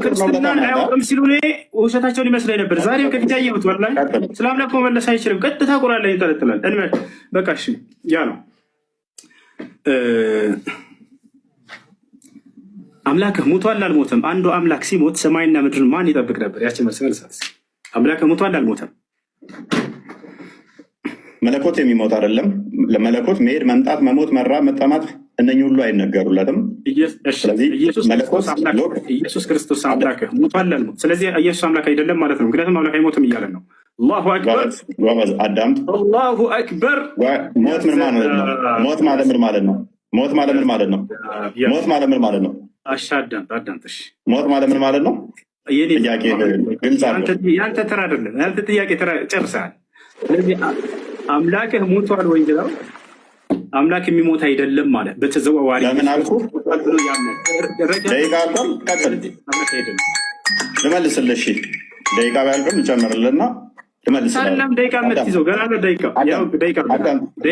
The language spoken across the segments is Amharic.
ክርስትናን አያውቅም ሲሉ እኔ ውሸታቸውን ይመስለኝ ነበር። ዛሬም ከፊት ያየሁት ወላሂ ስለ አምላክ መመለስ አይችልም። ቀጥታ ቁርአን ላይ ይንጠለጥላል። በቃ እሺ፣ ያ ነው አምላክህ ሙቷል አልሞተም? አንዱ አምላክ ሲሞት ሰማይና ምድርን ማን ይጠብቅ ነበር? ያችን መልስ መልሳት። አምላክህ ሙቷል አልሞተም? መለኮት የሚሞት አይደለም። ለመለኮት መሄድ፣ መምጣት፣ መሞት፣ መራብ፣ መጠማት እነኚህ ሁሉ አይነገሩለትም። ኢየሱስ ክርስቶስ አምላክህ ሙቷል አልሞት? ስለዚህ ኢየሱስ አምላክ አይደለም ማለት ነው። ምክንያቱም አምላክ አይሞትም እያለን ነው። አላሁ አክበር አዳምጥ። አላሁ አክበር። ሞት ምን ማለት ነው? ሞት ማለት ምን ማለት ነው? ሞት ማለት ምን ማለት ነው? ሞት ማለት ምን ማለት ነው? አዳምጥሽ። ሞት ማለት ምን ማለት ነው? ጥያቄ ግልጽ አድርገው። ያንተ ተራ አይደለም። ያንተ ጥያቄ ተራ ጨርሰሃል። ስለዚህ አምላክህ ሙቷል ወይ ነው? አምላክ የሚሞት አይደለም ማለት በተዘዋዋሪ ለምን አልኩ? ደቂቃ አልኳል። ቀጥል ልመልስልህ። ደቂቃ ቢያልቅም ይጨምርልና ልመልስልህ። ደቂቃ የምትይዘው ገና ነው። ደቂቃ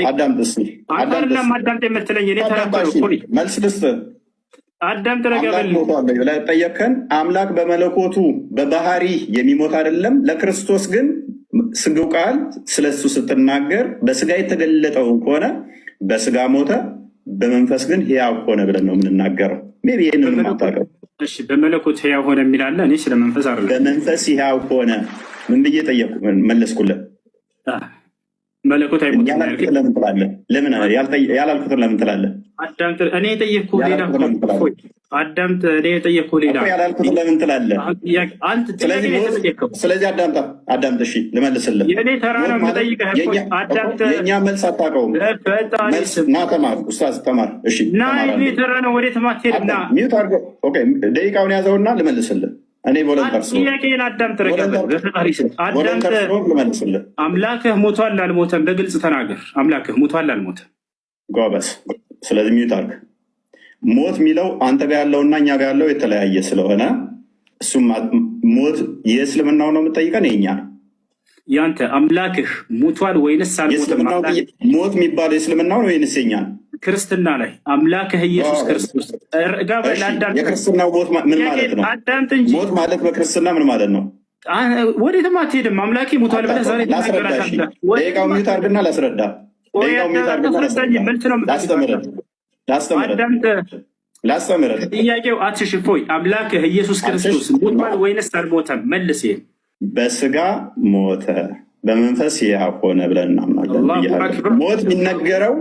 አዳምጥ እስኪ። አዳምጥ የምትለኝ እኔ ተናገርኩ። መልስ ልስጥህ። አዳም ተረጋበል ብለህ ጠየቅከን። አምላክ በመለኮቱ በባህሪ የሚሞት አይደለም። ለክርስቶስ ግን ስግው ቃል ስለሱ ስትናገር በስጋ የተገለጠው ከሆነ በስጋ ሞተ፣ በመንፈስ ግን ሕያው ሆነ ብለን ነው የምንናገረው። ሜይ ቢ ይህንን ማታውቀው። እሺ፣ በመለኮት ሕያው ሆነ የሚላለ እኔ ስለ መንፈስ አይደለም። በመንፈስ ሕያው ሆነ ምን ብዬ ጠየቅኩ? መለስኩለት። መለኮት አይሞትም ለምን ትላለህ? ለምን ያላልኩትን ለምን ትላለህ? አዳምጥ። እኔ የጠየቅኩህ ሌላ። አዳምጥ። እኔ የጠየቅኩህ ሌላ። ያላልኩትን ለምን ትላለህ? ስለዚህ አዳምጥ። እሺ ልመልስልህ። የእኔ ተራ ነው የምጠይቅህ። አዳምጥ። የእኛ መልስ አታውቀውም። ና ተማር፣ ኡስታዝ ተማር። እሺ ና፣ የእኔ ተራ ነው። ወዴትም አትሄድም። ና ሚዩት አድርገው። ኦኬ፣ ደቂቃውን ያዘውና ልመልስልህ። እኔ ቮለንተር ጥያቄን አዳምጥ። አምላክህ ሙቷል አልሞተም? በግልጽ ተናገር። አምላክህ ሙቷል አልሞተም? ጎበስ። ስለዚህ ሚዩት አድርግ። ሞት የሚለው አንተ ጋር ያለውና እኛ ጋር ያለው የተለያየ ስለሆነ እሱም ሞት የእስልምናው ነው የምጠይቀን፣ የኛ ያንተ አምላክህ ሙቷል ወይንስ አልሞተም? ሞት የሚባለው የእስልምናው ነው ወይንስ የኛ ነው? ክርስትና ላይ አምላክህ ኢየሱስ ክርስቶስ የክርስትናው ሞት ምን ማለት ነው? አዳምጥ እንጂ ሞት ማለት በክርስትና ምን ማለት ነው? ወዴትም አትሄድም። አምላኬ ሙቷል ብለህ ዛሬ ደቂቃው ሚዩት አድርግና ላስረዳ። ላስተምርህ። ጥያቄው አትሽፎይ። አምላክህ ኢየሱስ ክርስቶስ ሙቷል ወይንስ አልሞተም? መልስ። በስጋ ሞተ በመንፈስ ሕያው ሆነ ብለን እናምናለን። ሞት የሚነገረው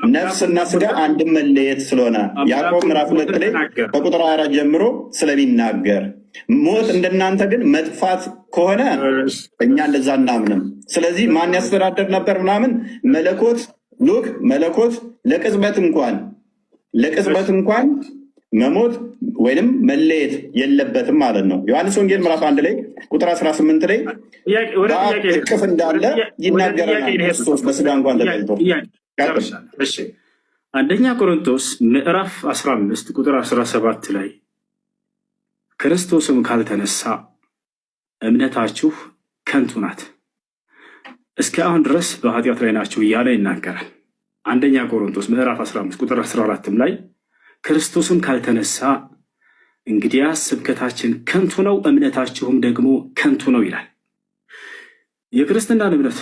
ነፍስና ስጋ አንድም መለየት ስለሆነ ያዕቆብ ምዕራፍ 2 ላይ ከቁጥር 4 ጀምሮ ስለሚናገር፣ ሞት እንደናንተ ግን መጥፋት ከሆነ እኛ እንደዛ እናምንም። ስለዚህ ማን ያስተዳደር ነበር ምናምን መለኮት ለቅጽበት እንኳን መሞት ወይንም መለየት የለበትም ማለት ነው። ዮሐንስ ወንጌል ምዕራፍ 1 ላይ ቁጥር 18 ላይ እቅፍ እንዳለ ይናገረናል። ክርስቶስ በስጋ እንኳን ተገልጦ አንደኛ ቆሮንቶስ ምዕራፍ 15 ቁጥር 17 ላይ ክርስቶስም ካልተነሳ እምነታችሁ ከንቱ ናት፣ እስከ አሁን ድረስ በኃጢአት ላይ ናችሁ እያለ ይናገራል። አንደኛ ቆሮንቶስ ምዕራፍ 15 ቁጥር 14 ላይ ክርስቶስም ካልተነሳ እንግዲያስ ስብከታችን ከንቱ ነው፣ እምነታችሁም ደግሞ ከንቱ ነው ይላል። የክርስትናን እምነት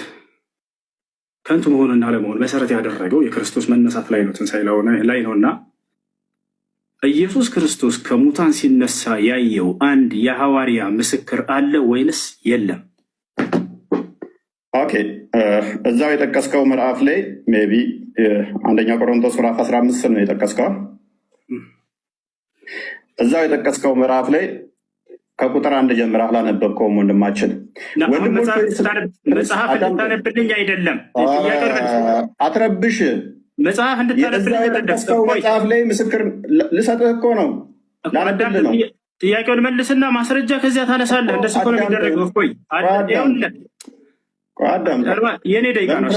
ከንቱ መሆንና አለመሆን መሰረት ያደረገው የክርስቶስ መነሳት ላይ ነው፣ ትንሣኤ ላይ ነው። እና ኢየሱስ ክርስቶስ ከሙታን ሲነሳ ያየው አንድ የሐዋርያ ምስክር አለ ወይንስ የለም? ኦኬ፣ እዛው የጠቀስከው ምዕራፍ ላይ ሜይ ቢ አንደኛ ቆሮንቶስ ምዕራፍ 15 ነው የጠቀስከው። እዛው የጠቀስከው ምዕራፍ ላይ ከቁጥር 1 ጀምረህ አላነበብከውም ወንድማችን። መጽሐፍ እንድታነብልኝ አይደለም አትረብሽ። መጽሐፍ እንድታነብልኝ መጽሐፍ ላይ ምስክር ልሰጥህ እኮ ነው። ጥያቄውን መልስና ማስረጃ ከዚያ ታነሳለህ። እንደሱ እኮ ነው የሚደረገው። ቆይ የኔ ደቂቃ ነው።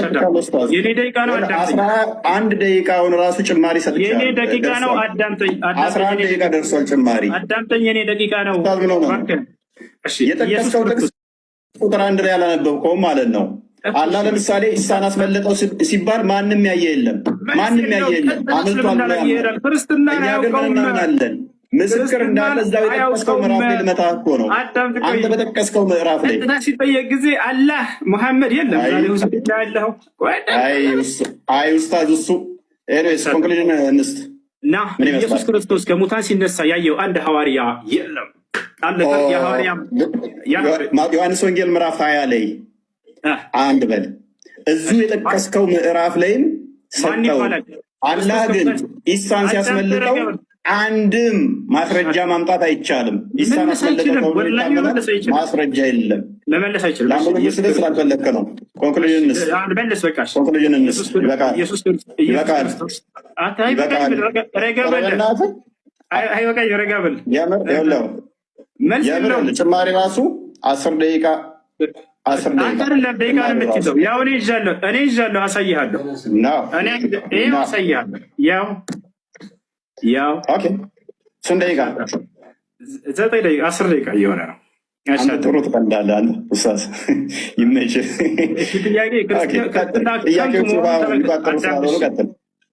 የኔ ደቂቃ ነው። አንድ ደቂቃውን ራሱ ጭማሪ ሰጥቻለሁ። የኔ ደቂቃ ነው። አዳምጠኝ። 11 ደቂቃ ደርሷል ጭማሪ። አዳምጠኝ። የኔ ደቂቃ ነው። የጠቀስከው ጥቅስ ቁጥር 1 ላይ አላነበብከውም ማለት ነው። አላህ ለምሳሌ ኢሳን አስመለጠው ሲባል ማንም ያየ የለም። አምልጧል። እኛ ግን እናምናለን። ምስክር እንዳለ እዛው የጠቀስከው ምዕራፍ ላይ ልመታህ እኮ ነው። አንተ በጠቀስከው ምዕራፍ ላይ ሲጠየቅ ጊዜ አላህ ሙሐመድ የለም ያለው አይ ኡስታዝ እሱ ኤኒዌይስ ኮንክሉዥን እንስት እና ኢየሱስ ክርስቶስ ከሙታን ሲነሳ ያየው አንድ ሐዋርያ የለም። ዮሐንስ ወንጌል ምዕራፍ 20 ላይ አንድ በል እዚሁ የጠቀስከው ምዕራፍ ላይም ሰጠው። አላህ ግን ኢሳን ሲያስመልጠው አንድም ማስረጃ ማምጣት አይቻልም። ኢሳን አስመልጠው ማስረጃ የለም። መመለስ አይችልም። ለምን ስላልፈለክ ነው። ኮንክሉዥንስ ጭማሪ ራሱ 10 ደቂቃ ያው እኔ ይዣለሁ አሳይሃለሁ። ያው ስንት ደቂቃ? 9 ደቂቃ 10 ደቂቃ እየሆነ ነው። ጥሩ ትቀልዳለህ አንተ ኡስታዝ፣ ይመችህ።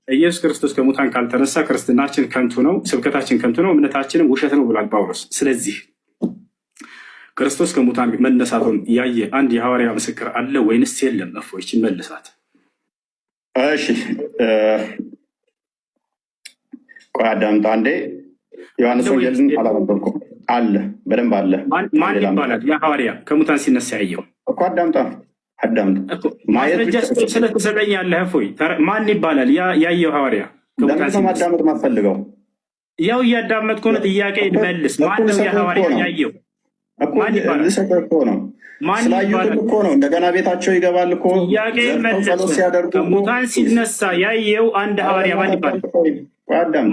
ኢየሱስ ክርስቶስ ከሙታን ካልተነሳ ክርስትናችን ከንቱ ነው፣ ስብከታችን ከንቱ ነው፣ እምነታችንም ውሸት ነው ብሏል ጳውሎስ። ስለዚህ ክርስቶስ ከሙታን መነሳቱን ያየ አንድ የሐዋርያ ምስክር አለ ወይንስ የለም? እፎይችን መልሳት። እሺ ቆይ አዳምጣ አንዴ። ዮሐንስ ወንጌልን አላነበብኩም። አለ በደንብ አለ። ማን ይባላል የሐዋርያ ከሙታን ሲነሳ ያየው? እኮ አዳምጣ ማስረጃ ስለተሰጠኝ ያለህ እፎይ፣ ማን ይባላል ያየው ሐዋርያ? ማዳመጥ ማትፈልገው? ያው እያዳመጥኩ ነው። ጥያቄ መልስ። ማን ነው የሐዋርያ ያየው? ስላዩት እኮ ነው። እንደገና ቤታቸው ይገባል እኮ። ጥያቄ መልስ። ከሙታን ሲነሳ ያየው አንድ ሐዋርያ ማን ይባላል?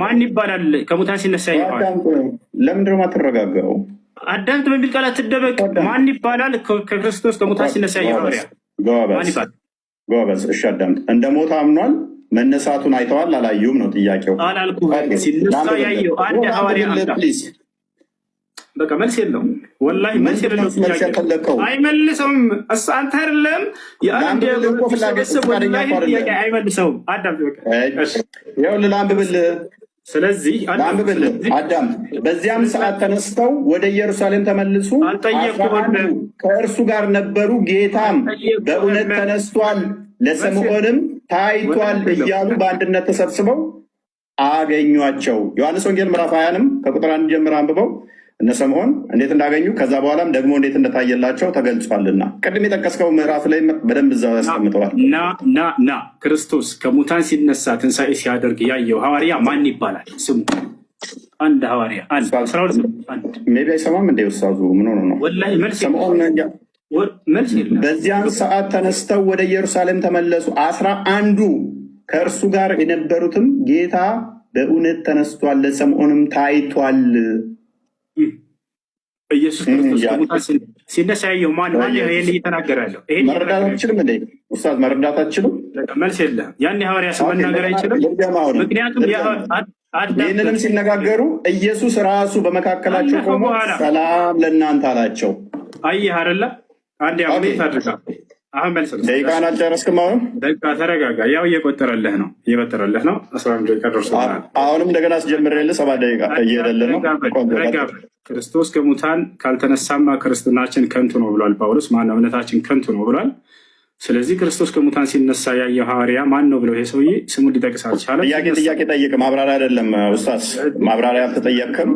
ማን ይባላል? ከሙታን ሲነሳ ያየው ለምንድን ነው የማትረጋጋው? አዳምጥ በሚል ቃል አትደበቅ። ማን ይባላል? ከክርስቶስ ከሙታን ሲነሳ ያየው ሐዋርያ ማን ይባላል? ጎበዝ። እሺ አዳምጥ። እንደ ሞት አምኗል። መነሳቱን አይተዋል አላዩም ነው ጥያቄው። አላልኩም። ሲነሳ ያየው አንድ ሐዋርያ በቃ መልስ የለውም። ወላሂ መልስ የለውም። አይመልሰውም። አንተ አይደለም አይመልሰውም። ላንብብልህ። ስለዚህ አዳም በዚያም ሰዓት ተነስተው ወደ ኢየሩሳሌም ተመልሱ፣ ከእርሱ ጋር ነበሩ። ጌታም በእውነት ተነስቷል፣ ለስምዖንም ታይቷል እያሉ በአንድነት ተሰብስበው አገኟቸው። ዮሐንስ ወንጌል ምዕራፍ 20ንም ከቁጥር 1 ጀምር አንብበው። እነ ስምዖን እንዴት እንዳገኙ ከዛ በኋላም ደግሞ እንዴት እንደታየላቸው ተገልጿልና ቅድም የጠቀስከው ምዕራፍ ላይ በደንብ እዛው ያስቀምጠዋል። ና ክርስቶስ ከሙታን ሲነሳ ትንሣኤ ሲያደርግ ያየው ሐዋርያ ማን ይባላል? ስሙ አንድ ሐዋርያ ሜቢ አይሰማም እንደ ውሳዙ ምን ሆነ ነው? ወላሂ መልስ የለም። በዚያን ሰዓት ተነስተው ወደ ኢየሩሳሌም ተመለሱ። 11ዱ ከእርሱ ጋር የነበሩትም ጌታ በእውነት ተነስቷል፣ ለስምዖንም ታይቷል። ኢየሱስ ክርስቶስ ከሙታን ሲነሳ ያየው ማን ይሄን እየተናገራለሁ? መረዳት አትችልም እንዴ ኡስታዝ? መረዳት አትችልም? መልስ የለም። ያን ሐዋርያ ስም መናገር አይችልም። ምክንያቱም ይህንንም ሲነጋገሩ ኢየሱስ ራሱ በመካከላቸው ቆሞ ሰላም ለእናንተ አላቸው። አየህ አይደለ? አንድ ያውኔት አድርጋ አሁን መልስ ደቂቃን አልጨረስክም። አሁን ደቂቃ ተረጋጋ። ያው እየቆጠረልህ ነው 11 ደቂቃ ደርሶናል። አሁንም እንደገና አስጀምሬልህ 7 ደቂቃ እየሄደልህ ነው። ክርስቶስ ከሙታን ካልተነሳማ ክርስትናችን ከንቱ ነው ብሏል ጳውሎስ። ማነው? እምነታችን ከንቱ ነው ብሏል። ስለዚህ ክርስቶስ ከሙታን ሲነሳ ያየው ሐዋርያ ማን ነው ብለው ይሄ ሰውዬ ስሙን ሊጠቅስ አልቻለም። ጥያቄ ጠይቅ። ማብራሪያ አይደለም ኡስታዝ፣ ማብራሪያ አልተጠየቅክም።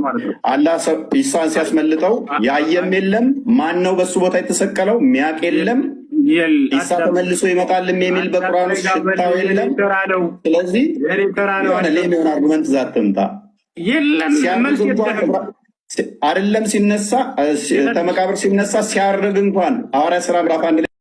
አላህ ኢሳን ሲያስመልጠው ያየም የለም። ማን ነው በሱ ቦታ የተሰቀለው? ሚያቅ የለም። ኢሳ ተመልሶ ይመጣልም የሚል በቁርአን ውስጥ ሽታው የለም። ስለዚህ ሌሚሆን አርጉመንት ዛትምጣ አይደለም ሲነሳ ከመቃብር ሲነሳ ሲያርግ እንኳን ሐዋርያት ሥራ ምዕራፍ 1